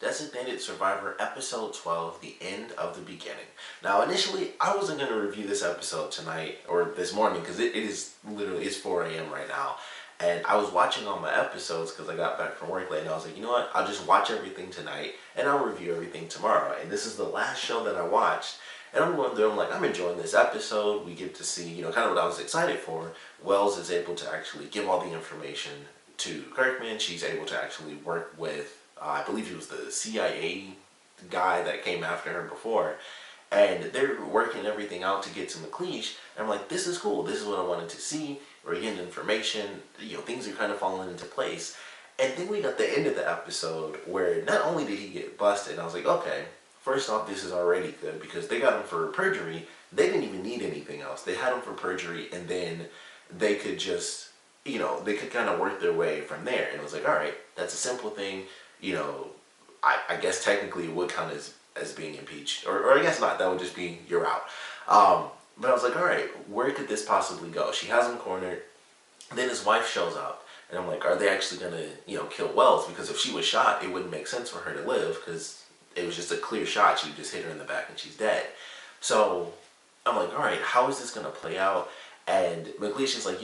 Designated Survivor Episode 12, The End of the Beginning. Now, initially, I wasn't going to review this episode tonight, or this morning, because it is literally, it's 4 a.m. right now. And I was watching all my episodes because I got back from work late, and I was like, you know what, I'll just watch everything tonight, and I'll review everything tomorrow. And this is the last show that I watched, and I'm going through, I'm like, I'm enjoying this episode. We get to see, kind of what I was excited for. Wells is able to actually give all the information to Kirkman. She's able to actually work with, I believe he was the CIA guy that came after her before. And they're working everything out to get to Mcleish. And I'm like, this is cool. This is what I wanted to see. We're getting information. Things are kind of falling into place. And then we got the end of the episode where not only did he get busted, I was like, okay, first off, this is already good because they got him for perjury. They didn't even need anything else. They had him for perjury, and then they could just, they could kind of work their way from there. And it was like, all right, that's a simple thing. I guess technically it would count as being impeached. Or I guess not. That would just be, you're out. But I was like, all right, where could this possibly go? She has him cornered. Then his wife shows up. And I'm like, are they actually going to, kill Wells? Because if she was shot, it wouldn't make sense for her to live because it was just a clear shot. She just hit her in the back and she's dead. So I'm like, all right, how is this going to play out? And Mcleish is like,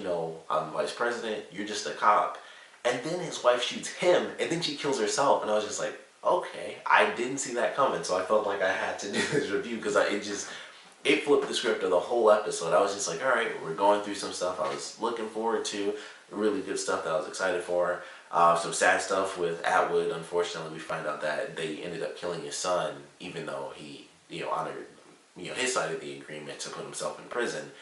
I'm vice president. You're just a cop. And then his wife shoots him, and then she kills herself. And I was just like, okay, I didn't see that coming. So I felt like I had to do this review because it flipped the script of the whole episode. I was just like, all right, we're going through some stuff I was looking forward to, really good stuff that I was excited for. Some sad stuff with Atwood. Unfortunately, we find out that they ended up killing his son, even though he, honored, his side of the agreement to put himself in prison.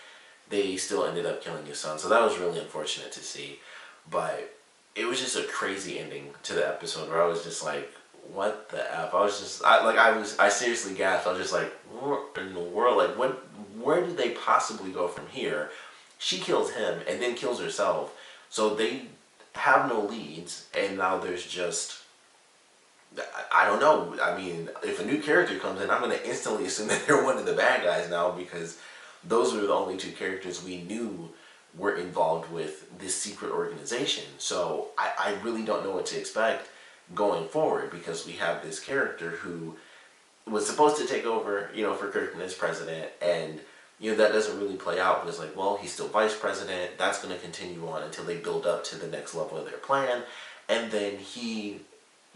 They still ended up killing his son. So that was really unfortunate to see. But it was just a crazy ending to the episode where I was just like, what the F? I seriously gasped. I was just like, what in the world? Like, where do they possibly go from here? She kills him and then kills herself. So they have no leads, and now there's just, I don't know. I mean, if a new character comes in, I'm going to instantly assume that they're one of the bad guys now because those were the only two characters we knew were involved with this secret organization. So I really don't know what to expect going forward because we have this character who was supposed to take over, for Kirkman as president, and that doesn't really play out. But it's like, well, he's still vice president. That's going to continue on until they build up to the next level of their plan, and then he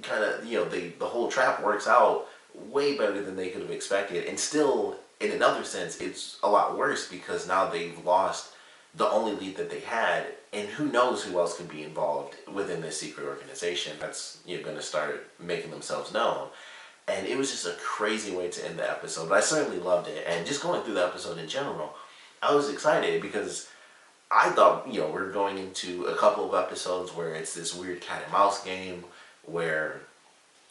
kind of, the whole trap works out way better than they could have expected, and still, in another sense, it's a lot worse because now they've lost the only lead that they had, and who knows who else could be involved within this secret organization that's going to start making themselves known. And it was just a crazy way to end the episode, but I certainly loved it. And just going through the episode in general, I was excited because I thought, we're going into a couple of episodes where it's this weird cat and mouse game where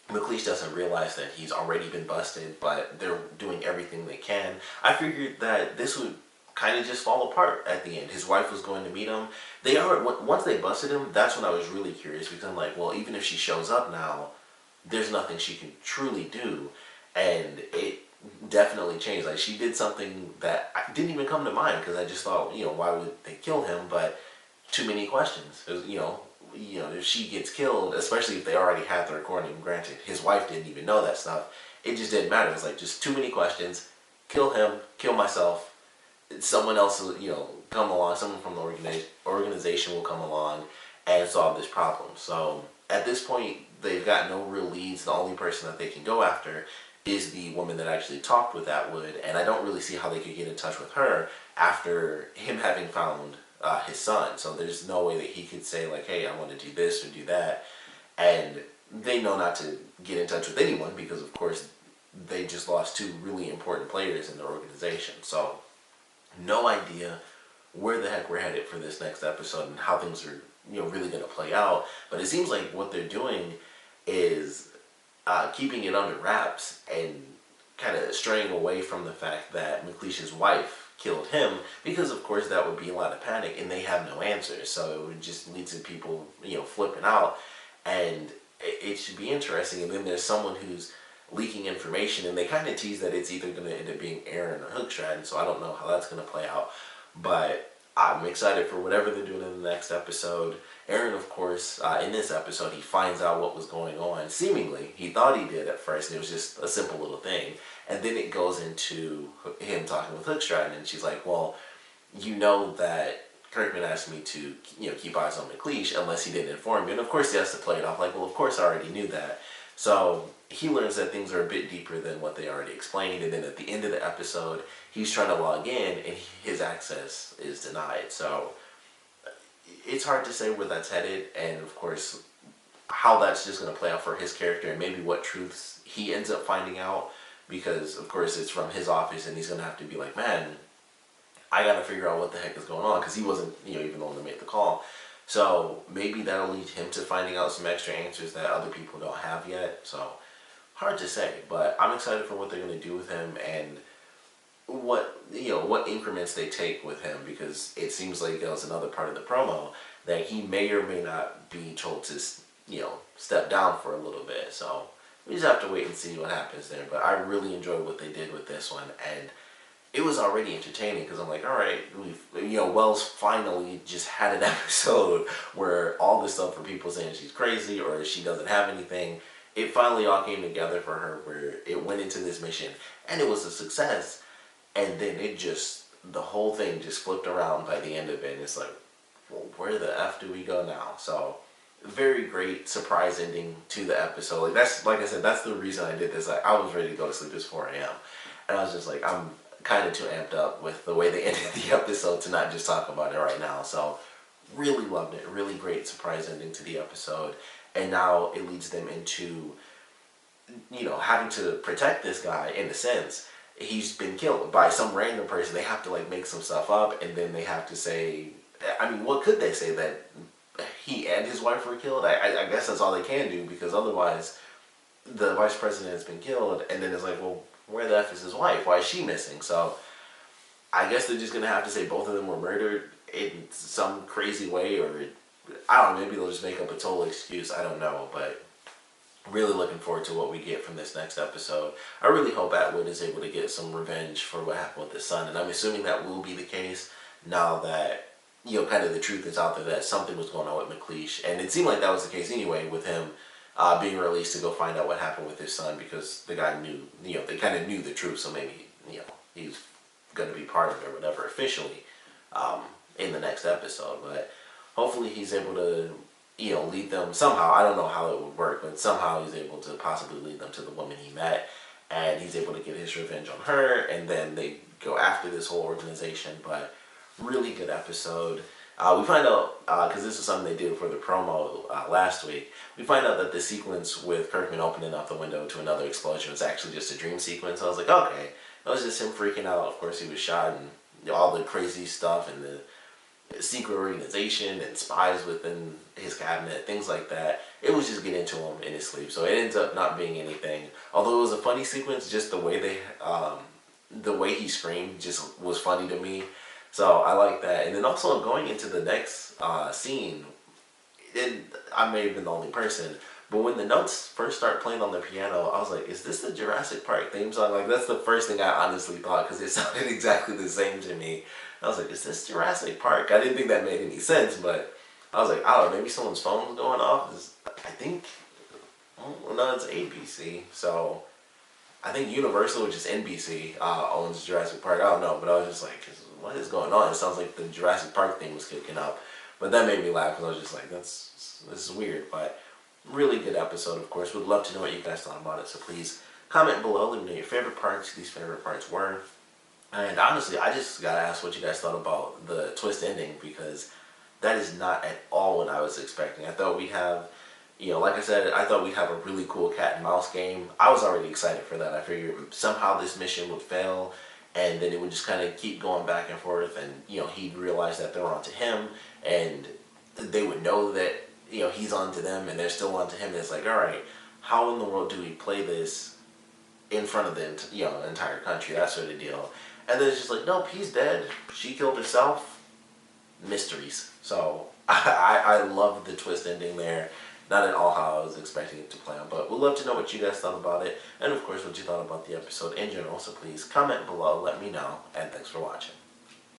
Mcleish doesn't realize that he's already been busted, but they're doing everything they can. I figured that this would kind of just fall apart at the end. His wife was going to meet him. Once they busted him, that's when I was really curious because I'm like, well, even if she shows up now, there's nothing she can truly do. And it definitely changed. Like, she did something that didn't even come to mind because I just thought, why would they kill him? But too many questions. It was, if she gets killed, especially if they already had the recording, granted, his wife didn't even know that stuff. It just didn't matter. It was like just too many questions. Kill him, kill myself. Someone else will, come along, someone from the organization will come along and solve this problem. So at this point, they've got no real leads. The only person that they can go after is the woman that actually talked with Atwood, and I don't really see how they could get in touch with her after him having found his son. So there's no way that he could say, like, hey, I want to do this or do that. And they know not to get in touch with anyone because, of course, they just lost two really important players in the organization. So no idea where the heck we're headed for this next episode and how things are, really going to play out. But it seems like what they're doing is keeping it under wraps and kind of straying away from the fact that Mcleish's wife killed him because, of course, that would be a lot of panic and they have no answers. So it would just lead to people, flipping out. And it should be interesting. And then there's someone who's leaking information, and they kind of tease that it's either going to end up being Aaron or Hookstrad, so I don't know how that's going to play out. But I'm excited for whatever they're doing in the next episode. Aaron, of course, in this episode, he finds out what was going on. Seemingly, he thought he did at first, and it was just a simple little thing. And then it goes into him talking with Hookstride, and she's like, well, you know that Kirkman asked me to, keep eyes on Mcleish unless he didn't inform me. And of course he has to play it off like, well, of course I already knew that. So he learns that things are a bit deeper than what they already explained. And then at the end of the episode, he's trying to log in and his access is denied. So it's hard to say where that's headed. And of course, how that's just going to play out for his character and maybe what truths he ends up finding out. Because of course it's from his office and he's going to have to be like, man, I gotta figure out what the heck is going on, because he wasn't, even the one to make the call. So maybe that'll lead him to finding out some extra answers that other people don't have yet. So hard to say, but I'm excited for what they're gonna do with him and what increments they take with him, because it seems like that was another part of the promo that he may or may not be told to, step down for a little bit. So we just have to wait and see what happens there. But I really enjoyed what they did with this one, and it was already entertaining because I'm like, all right, Wells finally just had an episode where all this stuff for people saying she's crazy or she doesn't have anything, it finally all came together for her where it went into this mission and it was a success, and then the whole thing just flipped around by the end of it, and it's like, well, where the F do we go now? So very great surprise ending to the episode. Like I said, that's the reason I did this. I was ready to go to sleep. It's 4 a.m. and I was just like, I'm kind of too amped up with the way they ended the episode to not just talk about it right now. So really loved it. Really great surprise ending to the episode. And now it leads them into, having to protect this guy in a sense. He's been killed by some random person. They have to make some stuff up, and then they have to say, what could they say? That he and his wife were killed? I guess that's all they can do, because otherwise the vice president has been killed, and then it's like, well, where the F is his wife? Why is she missing? So I guess they're just going to have to say both of them were murdered in some crazy way, or I don't know, maybe they'll just make up a total excuse. I don't know, but really looking forward to what we get from this next episode. I really hope Atwood is able to get some revenge for what happened with his son, and I'm assuming that will be the case now that, kind of the truth is out there that something was going on with Mcleish, and it seemed like that was the case anyway with him being released to go find out what happened with his son, because the guy knew, they kind of knew the truth, so maybe, he's going to be part of it or whatever officially in the next episode. But hopefully he's able to, lead them somehow. I don't know how it would work, but somehow he's able to possibly lead them to the woman he met, and he's able to get his revenge on her, and then they go after this whole organization. But really good episode. We find out, because this is something they did for the promo last week, we find out that the sequence with Kirkman opening up the window to another explosion was actually just a dream sequence. I was like, okay, that was just him freaking out. Of course, he was shot, and all the crazy stuff, and the secret organization, and spies within his cabinet, things like that. It was just getting to him in his sleep, so it ends up not being anything. Although it was a funny sequence, just the way he screamed just was funny to me. So I like that. And then also going into the next scene, I may have been the only person, but when the notes first start playing on the piano, I was like, is this the Jurassic Park theme song? That's the first thing I honestly thought, because it sounded exactly the same to me. I was like, is this Jurassic Park? I didn't think that made any sense, but I was like, I don't know, maybe someone's phone was going off. I think, well, no, it's ABC, so I think Universal, which is NBC, owns Jurassic Park. I don't know, but I was just like, what is going on? It sounds like the Jurassic Park thing was kicking up. But that made me laugh, because I was just like, this is weird. But really good episode, of course. Would love to know what you guys thought about it. So please comment below. Let me know your favorite parts, these favorite parts were. And honestly, I just got to ask what you guys thought about the twist ending, because that is not at all what I was expecting. I thought we'd have, like I said, I thought we'd have a really cool cat and mouse game. I was already excited for that. I figured somehow this mission would fail, and then it would just kind of keep going back and forth, and he'd realize that they're onto him, and they would know that he's onto them, and they're still onto him. And it's like, all right, how in the world do we play this in front of the entire country? That sort of deal. And then it's just like, nope, he's dead. She killed herself. Mysteries. So I love the twist ending there. Not at all how I was expecting it to play out, but we'd love to know what you guys thought about it, and of course what you thought about the episode in general. So please comment below, let me know, and thanks for watching.